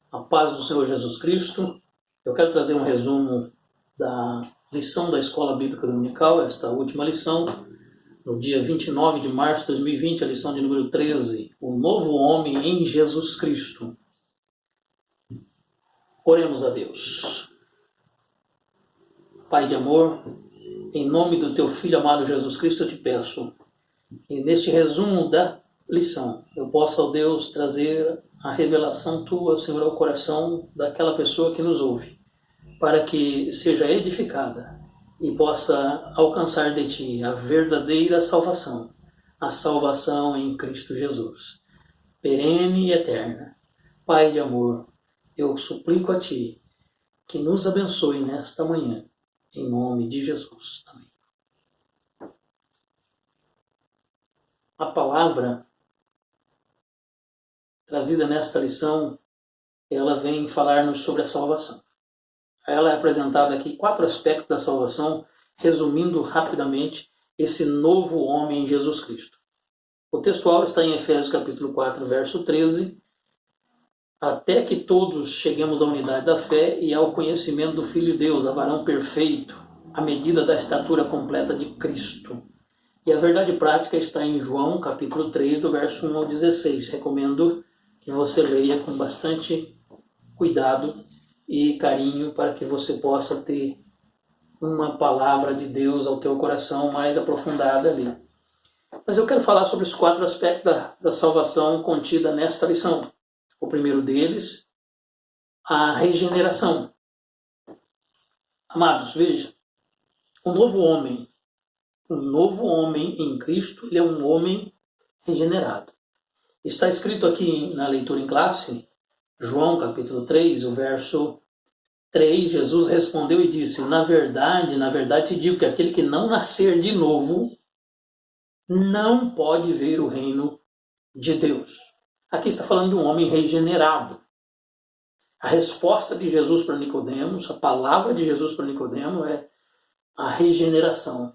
A paz do Senhor Jesus Cristo. Eu quero trazer um resumo da lição da Escola Bíblica Dominical, esta última lição, no dia 29 de março de 2020, a lição de número 13, o novo homem em Jesus Cristo. Oremos a Deus. Pai de amor, em nome do teu Filho amado Jesus Cristo, eu te peço que neste resumo da lição eu possa, ó Deus, trazer a revelação tua, Senhor, ao coração daquela pessoa que nos ouve, para que seja edificada e possa alcançar de ti a verdadeira salvação, a salvação em Cristo Jesus, perene e eterna. Pai de amor, eu suplico a ti que nos abençoe nesta manhã, em nome de Jesus. Amém. A palavra trazida nesta lição, ela vem falar-nos sobre a salvação. Ela é apresentada aqui 4 aspectos da salvação, resumindo rapidamente esse novo homem em Jesus Cristo. O textual está em Efésios capítulo 4, verso 13, até que todos cheguemos à unidade da fé e ao conhecimento do Filho de Deus, a varão perfeito, à medida da estatura completa de Cristo. E a verdade prática está em João capítulo 3, do verso 1 ao 16. Recomendo que você leia com bastante cuidado e carinho para que você possa ter uma palavra de Deus ao teu coração mais aprofundada ali. Mas eu quero falar sobre os 4 aspectos da salvação contida nesta lição. O primeiro deles, a regeneração. Amados, veja, o novo homem em Cristo, ele é um homem regenerado. Está escrito aqui na leitura em classe, João capítulo 3, o verso 3, Jesus respondeu e disse: na verdade te digo que aquele que não nascer de novo não pode ver o reino de Deus. Aqui está falando de um homem regenerado. A resposta de Jesus para Nicodemos, a palavra de Jesus para Nicodemos é a regeneração.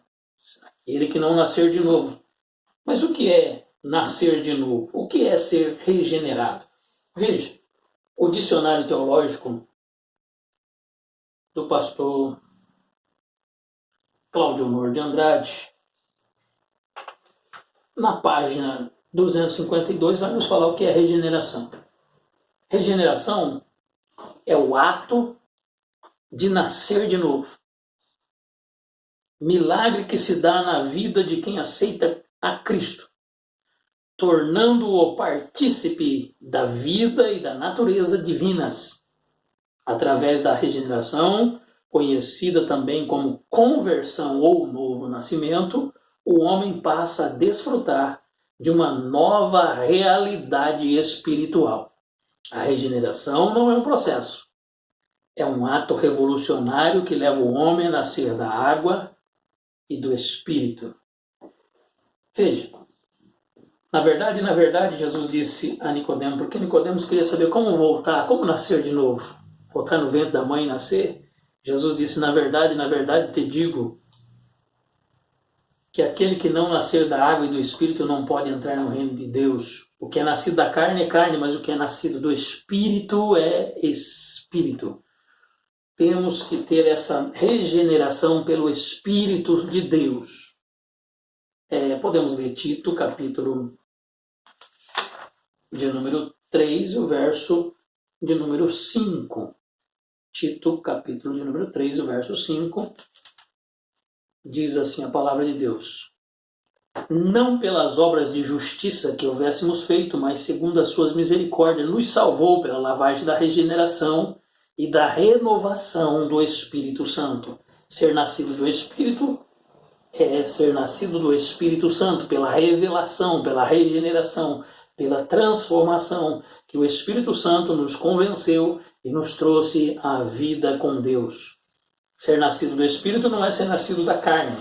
Aquele que não nascer de novo. Mas o que é nascer de novo? O que é ser regenerado? Veja, o dicionário teológico do pastor Cláudio Honor de Andrade, na página 252, vai nos falar o que é regeneração. Regeneração é o ato de nascer de novo. Milagre que se dá na vida de quem aceita a Cristo, tornando-o partícipe da vida e da natureza divinas. Através da regeneração, conhecida também como conversão ou novo nascimento, o homem passa a desfrutar de uma nova realidade espiritual. A regeneração não é um processo. É um ato revolucionário que leva o homem a nascer da água e do Espírito. Veja, na verdade, Jesus disse a Nicodemos, porque Nicodemos queria saber como voltar, como nascer de novo, voltar no ventre da mãe e nascer. Jesus disse: na verdade te digo que aquele que não nascer da água e do Espírito não pode entrar no reino de Deus. O que é nascido da carne é carne, mas o que é nascido do Espírito é Espírito. Temos que ter essa regeneração pelo Espírito de Deus. Podemos ler Tito, capítulo de número 3, o verso de número 5. Tito, capítulo de número 3, o verso 5, diz assim a palavra de Deus: não pelas obras de justiça que houvéssemos feito, mas segundo as suas misericórdias, nos salvou pela lavagem da regeneração e da renovação do Espírito Santo. Ser nascido do Espírito é ser nascido do Espírito Santo, pela revelação, pela regeneração, pela transformação, que o Espírito Santo nos convenceu e nos trouxe à vida com Deus. Ser nascido do Espírito não é ser nascido da carne.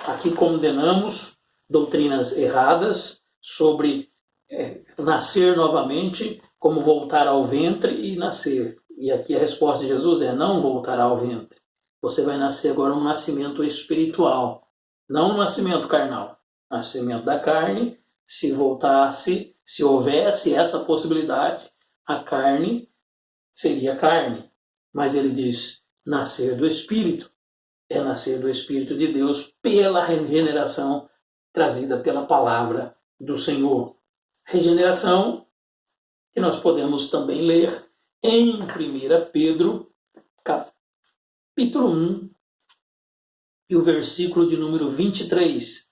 Aqui condenamos doutrinas erradas sobre nascer novamente, como voltar ao ventre e nascer. E aqui a resposta de Jesus é: não voltará ao ventre. Você vai nascer agora um nascimento espiritual, não um nascimento carnal. Nascimento da carne, se houvesse essa possibilidade, a carne seria carne. Mas ele diz, nascer do Espírito. É nascer do Espírito de Deus pela regeneração trazida pela palavra do Senhor. Regeneração que nós podemos também ler em 1 Pedro, capítulo 1, e o versículo de número 23,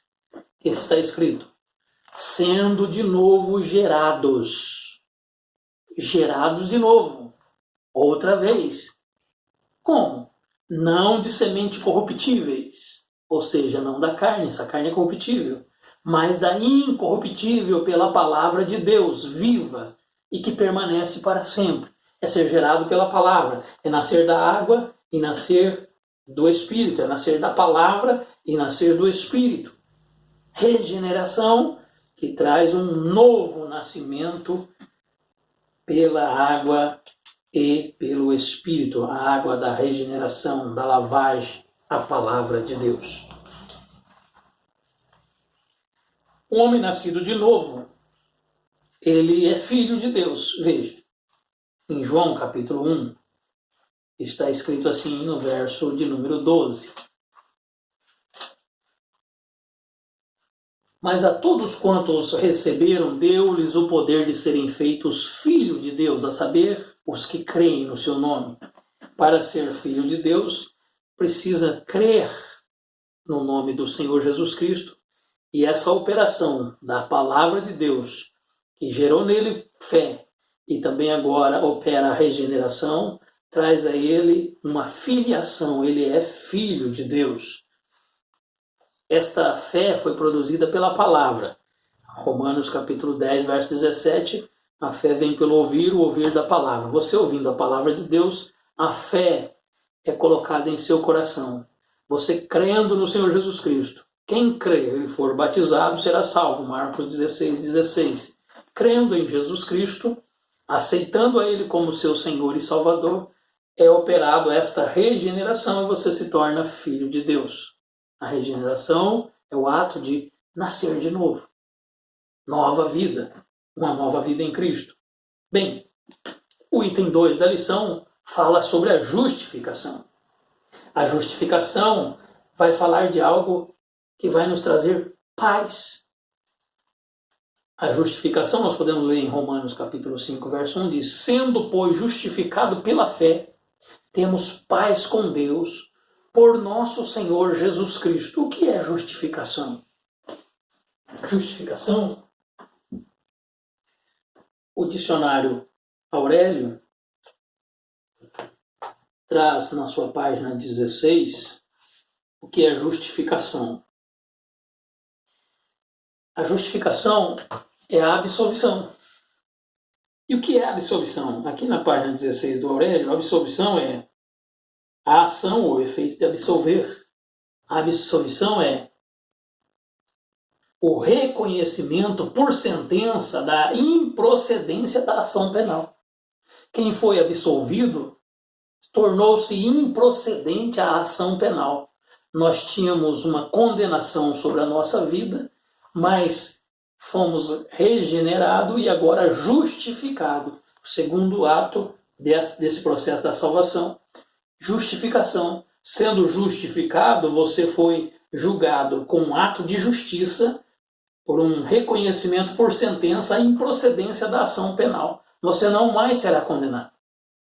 que está escrito, sendo de novo gerados de novo, outra vez. Como? Não de semente corruptíveis, ou seja, não da carne, essa carne é corruptível, mas da incorruptível pela palavra de Deus, viva e que permanece para sempre. É ser gerado pela palavra, é nascer da água e nascer do Espírito, é nascer da palavra e nascer do Espírito. Regeneração que traz um novo nascimento pela água e pelo Espírito, a água da regeneração, da lavagem, a palavra de Deus. Um homem nascido de novo, ele é filho de Deus. Veja, em João capítulo 1, está escrito assim no verso de número 12. Mas a todos quantos receberam, deu-lhes o poder de serem feitos filhos de Deus, a saber, os que creem no seu nome. Para ser filho de Deus, precisa crer no nome do Senhor Jesus Cristo, e essa operação da palavra de Deus, que gerou nele fé, e também agora opera a regeneração, traz a ele uma filiação, ele é filho de Deus. Esta fé foi produzida pela palavra. Romanos capítulo 10, verso 17, a fé vem pelo ouvir, o ouvir da palavra. Você ouvindo a palavra de Deus, a fé é colocada em seu coração. Você crendo no Senhor Jesus Cristo. Quem crer e for batizado será salvo. Marcos 16, 16. Crendo em Jesus Cristo, aceitando a Ele como seu Senhor e Salvador, é operado esta regeneração e você se torna filho de Deus. A regeneração é o ato de nascer de novo. Nova vida. Uma nova vida em Cristo. Bem, o item 2 da lição fala sobre a justificação. A justificação vai falar de algo que vai nos trazer paz. A justificação nós podemos ler em Romanos capítulo 5, verso 1, diz, sendo, pois, justificado pela fé, temos paz com Deus por nosso Senhor Jesus Cristo. O que é justificação? Justificação, o dicionário Aurélio traz na sua página 16 o que é justificação. A justificação é a absolvição. E o que é a absolvição? Aqui na página 16 do Aurélio, a absolvição é a ação ou efeito de absolver. A absolvição é o reconhecimento por sentença da improcedência da ação penal. Quem foi absolvido tornou-se improcedente à ação penal. Nós tínhamos uma condenação sobre a nossa vida, mas fomos regenerados e agora justificados. O segundo ato desse processo da salvação. Justificação. Sendo justificado, você foi julgado com um ato de justiça por um reconhecimento por sentença à improcedência da ação penal. Você não mais será condenado.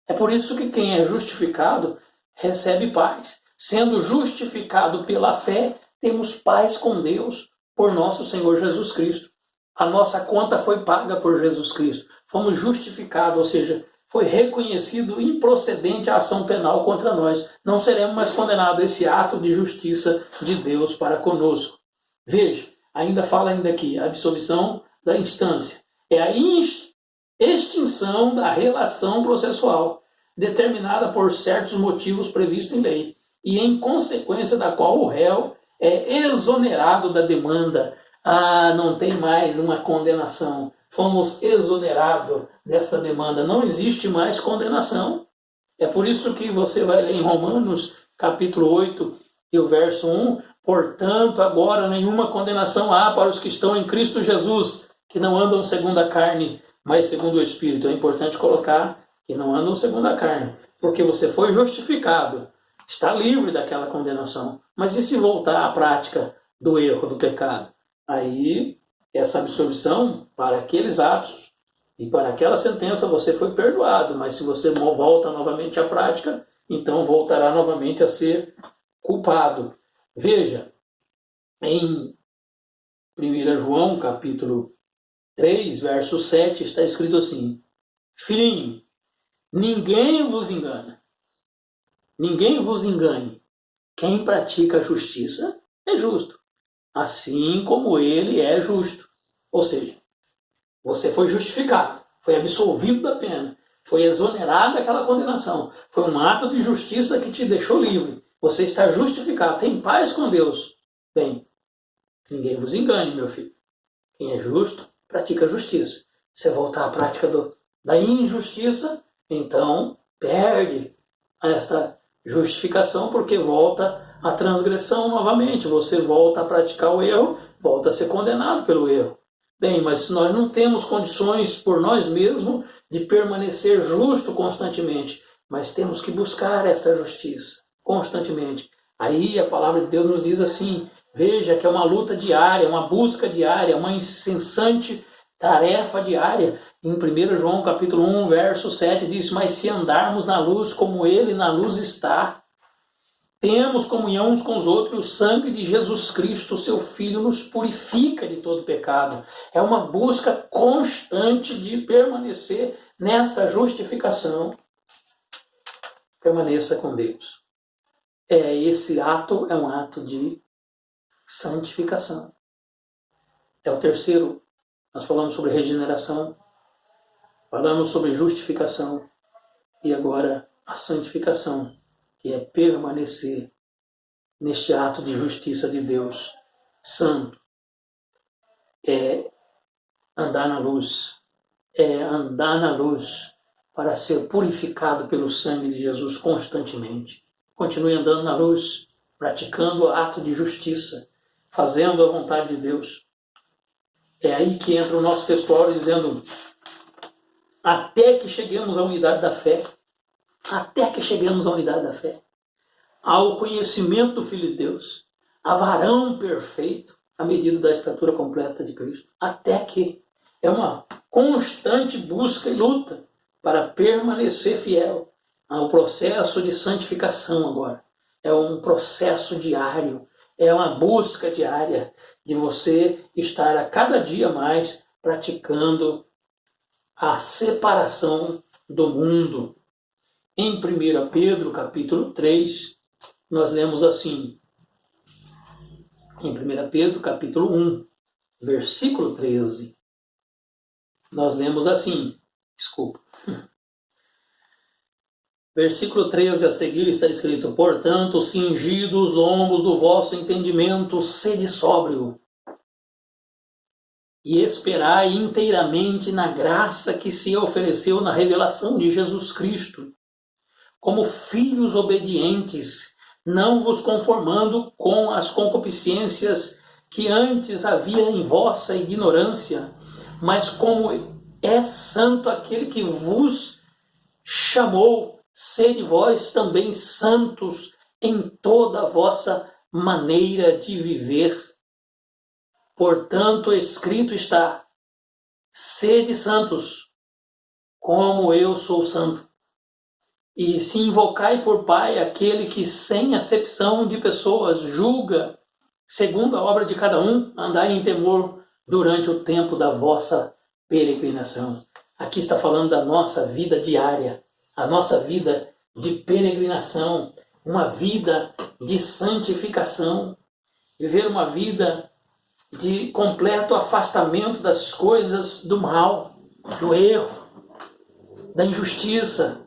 É por isso que quem é justificado recebe paz. Sendo justificado pela fé, temos paz com Deus por nosso Senhor Jesus Cristo. A nossa conta foi paga por Jesus Cristo. Fomos justificados, ou seja, foi reconhecido improcedente a ação penal contra nós. Não seremos mais condenados a esse ato de justiça de Deus para conosco. Veja, ainda fala aqui, a absolvição da instância. É a extinção da relação processual, determinada por certos motivos previstos em lei, e em consequência da qual o réu é exonerado da demanda. Não tem mais uma condenação. Fomos exonerados desta demanda. Não existe mais condenação. É por isso que você vai ler em Romanos, capítulo 8, e o verso 1, portanto, agora nenhuma condenação há para os que estão em Cristo Jesus, que não andam segundo a carne, mas segundo o Espírito. É importante colocar que não andam segundo a carne, porque você foi justificado, está livre daquela condenação. Mas e se voltar à prática do erro, do pecado? Aí, essa absolvição para aqueles atos e para aquela sentença você foi perdoado, mas se você volta novamente à prática, então voltará novamente a ser culpado. Veja, em 1 João, capítulo 3, verso 7, está escrito assim: Filhinho, ninguém vos engana. Ninguém vos engane. Quem pratica a justiça é justo, assim como ele é justo. Ou seja, você foi justificado, foi absolvido da pena, foi exonerado daquela condenação. Foi um ato de justiça que te deixou livre. Você está justificado, tem paz com Deus. Bem, ninguém vos engane, meu filho. Quem é justo, pratica a justiça. Se voltar à prática da injustiça, então perde esta justificação, porque volta à transgressão novamente. Você volta a praticar o erro, volta a ser condenado pelo erro. Bem, mas nós não temos condições por nós mesmos de permanecer justo constantemente, mas temos que buscar esta justiça constantemente. Aí a palavra de Deus nos diz assim: veja que é uma luta diária, uma busca diária, uma incessante tarefa diária. Em 1 João capítulo 1, verso 7 diz: mas se andarmos na luz como ele na luz está, temos comunhão uns com os outros, e o sangue de Jesus Cristo, seu Filho, nos purifica de todo pecado. É uma busca constante de permanecer nesta justificação. Permaneça com Deus. Esse ato é um ato de santificação. É o terceiro. Nós falamos sobre regeneração, falamos sobre justificação e agora a santificação, que é permanecer neste ato de justiça de Deus santo. É andar na luz. É andar na luz para ser purificado pelo sangue de Jesus constantemente. Continue andando na luz, praticando o ato de justiça, fazendo a vontade de Deus. É aí que entra o nosso textuário dizendo: até que cheguemos à unidade da fé, até que cheguemos à unidade da fé, ao conhecimento do Filho de Deus, a varão perfeito, à medida da estatura completa de Cristo. Até que é uma constante busca e luta para permanecer fiel ao processo de santificação agora. É um processo diário, é uma busca diária de você estar a cada dia mais praticando a separação do mundo. Em 1 Pedro, capítulo 3, nós lemos assim, em 1 Pedro, capítulo 1, versículo 13, nós lemos assim, versículo 13 a seguir está escrito: portanto, cingidos os lombos do vosso entendimento, sede sóbrio, e esperai inteiramente na graça que se ofereceu na revelação de Jesus Cristo, como filhos obedientes, não vos conformando com as concupiscências que antes havia em vossa ignorância, mas como é santo aquele que vos chamou, sede vós também santos em toda a vossa maneira de viver. Portanto, escrito está: sede santos, como eu sou santo. E se invocai por Pai aquele que, sem acepção de pessoas, julga, segundo a obra de cada um, andai em temor durante o tempo da vossa peregrinação. Aqui está falando da nossa vida diária, a nossa vida de peregrinação, uma vida de santificação, viver uma vida de completo afastamento das coisas do mal, do erro, da injustiça,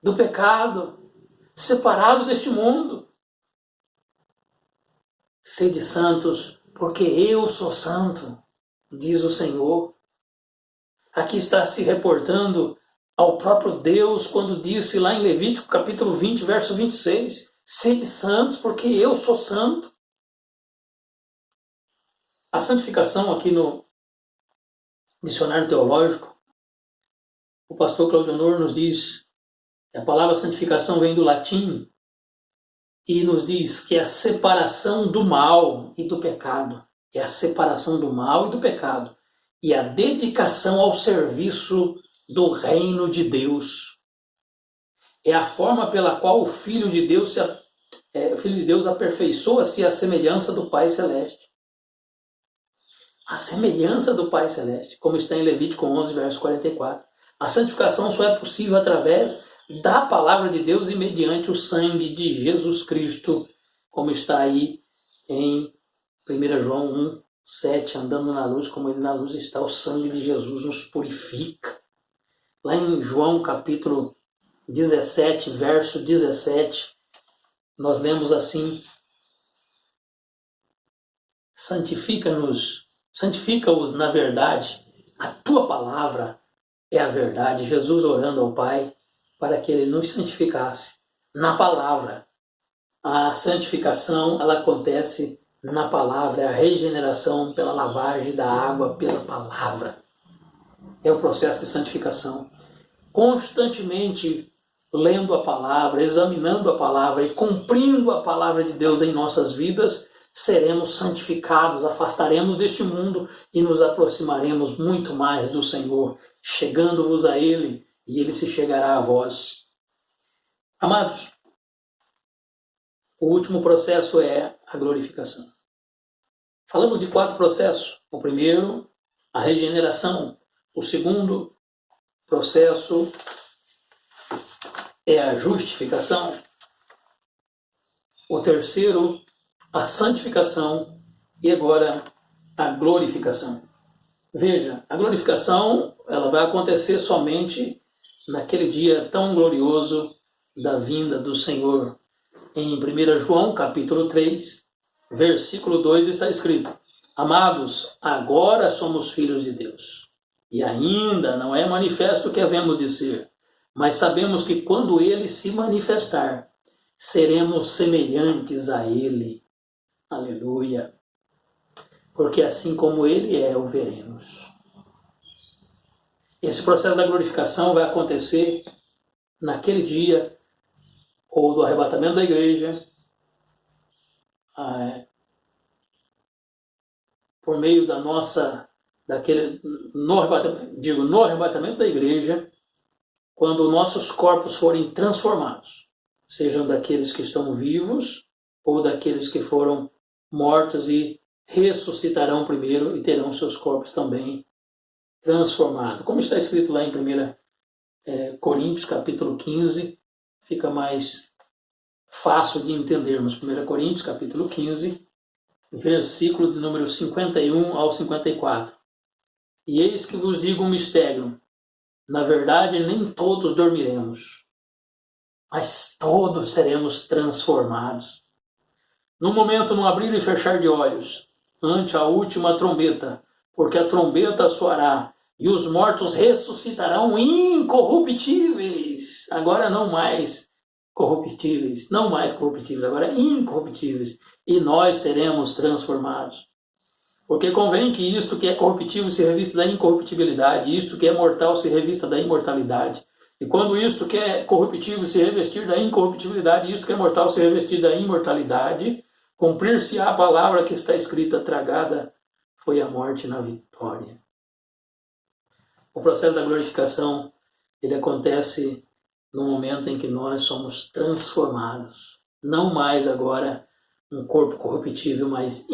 do pecado, separado deste mundo. Sede santos, porque eu sou santo, diz o Senhor. Aqui está se reportando ao próprio Deus quando disse lá em Levítico capítulo 20, verso 26, sede santos, porque eu sou santo. A santificação aqui no dicionário teológico O pastor Claudio Honor nos diz que a palavra santificação vem do latim e nos diz que é a separação do mal e do pecado. É a separação do mal e do pecado. E a dedicação ao serviço do reino de Deus. É a forma pela qual o Filho de Deus aperfeiçoa-se à semelhança do Pai Celeste. A semelhança do Pai Celeste, como está em Levítico 11, verso 44. A santificação só é possível através da palavra de Deus e mediante o sangue de Jesus Cristo, como está aí em 1 João 1, 7, andando na luz, como ele na luz está, o sangue de Jesus nos purifica. Lá em João capítulo 17, verso 17, nós lemos assim: santifica-os na verdade, a tua palavra é a verdade. Jesus orando ao Pai para que ele nos santificasse na palavra. A santificação, ela acontece na palavra, é a regeneração pela lavagem da água pela palavra. É o processo de santificação. Constantemente lendo a palavra, examinando a palavra e cumprindo a palavra de Deus em nossas vidas, seremos santificados, afastaremos deste mundo e nos aproximaremos muito mais do Senhor, chegando-vos a Ele, e Ele se chegará a vós. Amados, o último processo é a glorificação. Falamos de 4 processos. O primeiro, a regeneração. O segundo processo é a justificação. O terceiro, a santificação. E agora, a glorificação. Veja, a glorificação ela vai acontecer somente naquele dia tão glorioso da vinda do Senhor. Em 1 João, capítulo 3, versículo 2, está escrito: Amados, agora somos filhos de Deus, e ainda não é manifesto o que havemos de ser, mas sabemos que quando Ele se manifestar, seremos semelhantes a Ele. Aleluia! Porque assim como Ele é, o veremos. Esse processo da glorificação vai acontecer naquele dia, ou do arrebatamento da igreja, por meio da nossa, no arrebatamento da igreja, quando nossos corpos forem transformados, sejam daqueles que estão vivos ou daqueles que foram mortos e ressuscitarão primeiro e terão seus corpos também transformados. Como está escrito lá em 1 Coríntios, capítulo 15, fica mais fácil de entendermos. 1 Coríntios, capítulo 15, versículo de número 51 ao 54. E eis que vos digo um mistério. Na verdade, nem todos dormiremos, mas todos seremos transformados. No momento, no abrir e fechar de olhos, ante a última trombeta, porque a trombeta soará, e os mortos ressuscitarão incorruptíveis. Agora não mais corruptíveis, agora incorruptíveis, e nós seremos transformados. Porque convém que isto que é corruptível se revista da incorruptibilidade, e isto que é mortal se revista da imortalidade. E quando isto que é corruptível se revestir da incorruptibilidade, e isto que é mortal se revestir da imortalidade, cumprir-se-á a palavra que está escrita: tragada foi a morte na vitória. O processo da glorificação, ele acontece no momento em que nós somos transformados. Não mais agora um corpo corruptível, mas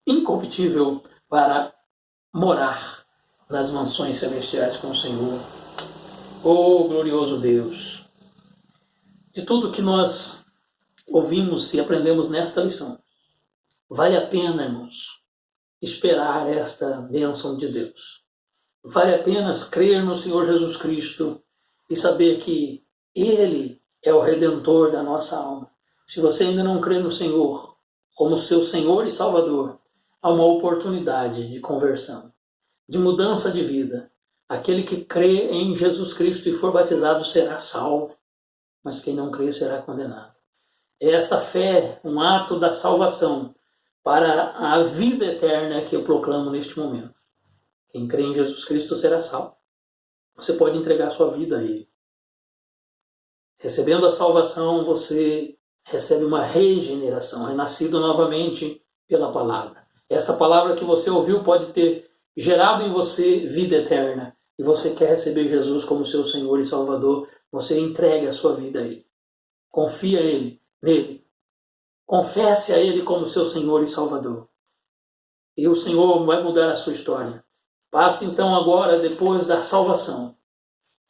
incorruptível para morar nas mansões celestiais com o Senhor. Oh, glorioso Deus! De tudo que nós ouvimos e aprendemos nesta lição, vale a pena, irmãos, esperar esta bênção de Deus. Vale apenas crer no Senhor Jesus Cristo e saber que Ele é o Redentor da nossa alma. Se você ainda não crê no Senhor como seu Senhor e Salvador, há uma oportunidade de conversão, de mudança de vida. Aquele que crê em Jesus Cristo e for batizado será salvo, mas quem não crê será condenado. É esta fé, um ato da salvação para a vida eterna que eu proclamo neste momento. Quem crê em Jesus Cristo será salvo. você pode entregar a sua vida a Ele. Recebendo a salvação, você recebe uma regeneração, é nascido novamente pela palavra. Esta palavra que você ouviu pode ter gerado em você vida eterna, e você quer receber Jesus como seu Senhor e Salvador, você entrega a sua vida a Ele. Confia nele. Confesse a Ele como seu Senhor e Salvador. E o Senhor vai mudar a sua história. Passe então agora, depois da salvação,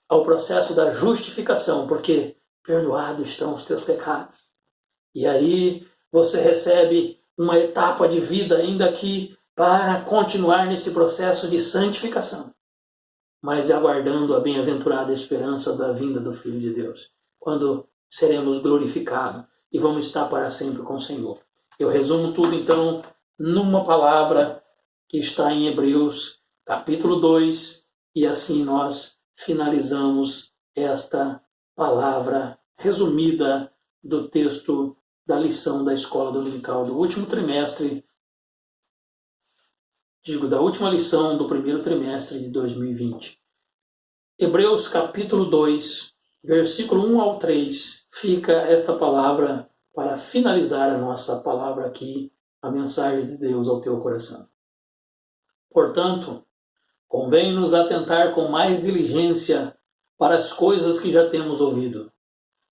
ao processo da justificação, porque perdoados estão os teus pecados. E aí você recebe uma etapa de vida ainda aqui para continuar nesse processo de santificação, mas aguardando a bem-aventurada esperança da vinda do Filho de Deus, quando seremos glorificados e vamos estar para sempre com o Senhor. Eu resumo tudo então numa palavra que está em Hebreus capítulo 2, e assim nós finalizamos esta palavra resumida do texto da lição da escola dominical do último trimestre, da última lição do primeiro trimestre de 2020. Hebreus capítulo 2, versículo 1 ao 3, fica esta palavra para finalizar a nossa palavra aqui, a mensagem de Deus ao teu coração. Portanto, convém nos atentar com mais diligência para as coisas que já temos ouvido,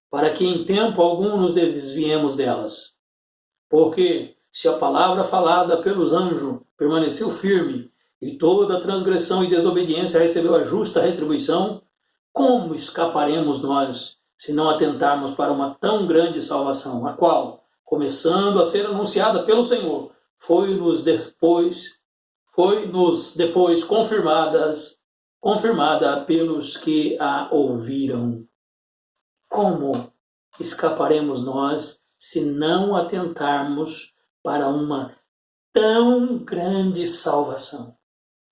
para que em tempo algum nos desviemos delas. Porque se a palavra falada pelos anjos permaneceu firme, e toda a transgressão e desobediência recebeu a justa retribuição, como escaparemos nós, se não atentarmos para uma tão grande salvação, a qual, começando a ser anunciada pelo Senhor, foi-nos depois confirmada pelos que a ouviram. Como escaparemos nós se não atentarmos para uma tão grande salvação?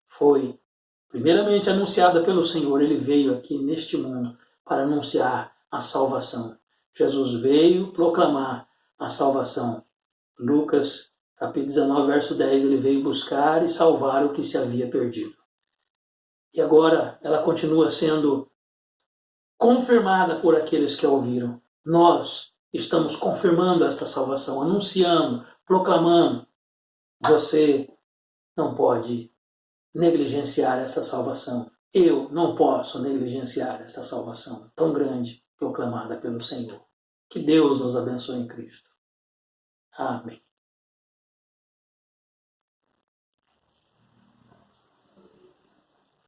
Foi primeiramente anunciada pelo Senhor. Ele veio aqui neste mundo para anunciar a salvação. Jesus veio proclamar a salvação. Lucas capítulo 19, verso 10, ele veio buscar e salvar o que se havia perdido. E agora ela continua sendo confirmada por aqueles que a ouviram. Nós estamos confirmando esta salvação, anunciando, proclamando. Você não pode negligenciar esta salvação. Eu não posso negligenciar esta salvação tão grande proclamada pelo Senhor. Que Deus nos abençoe em Cristo. Amém.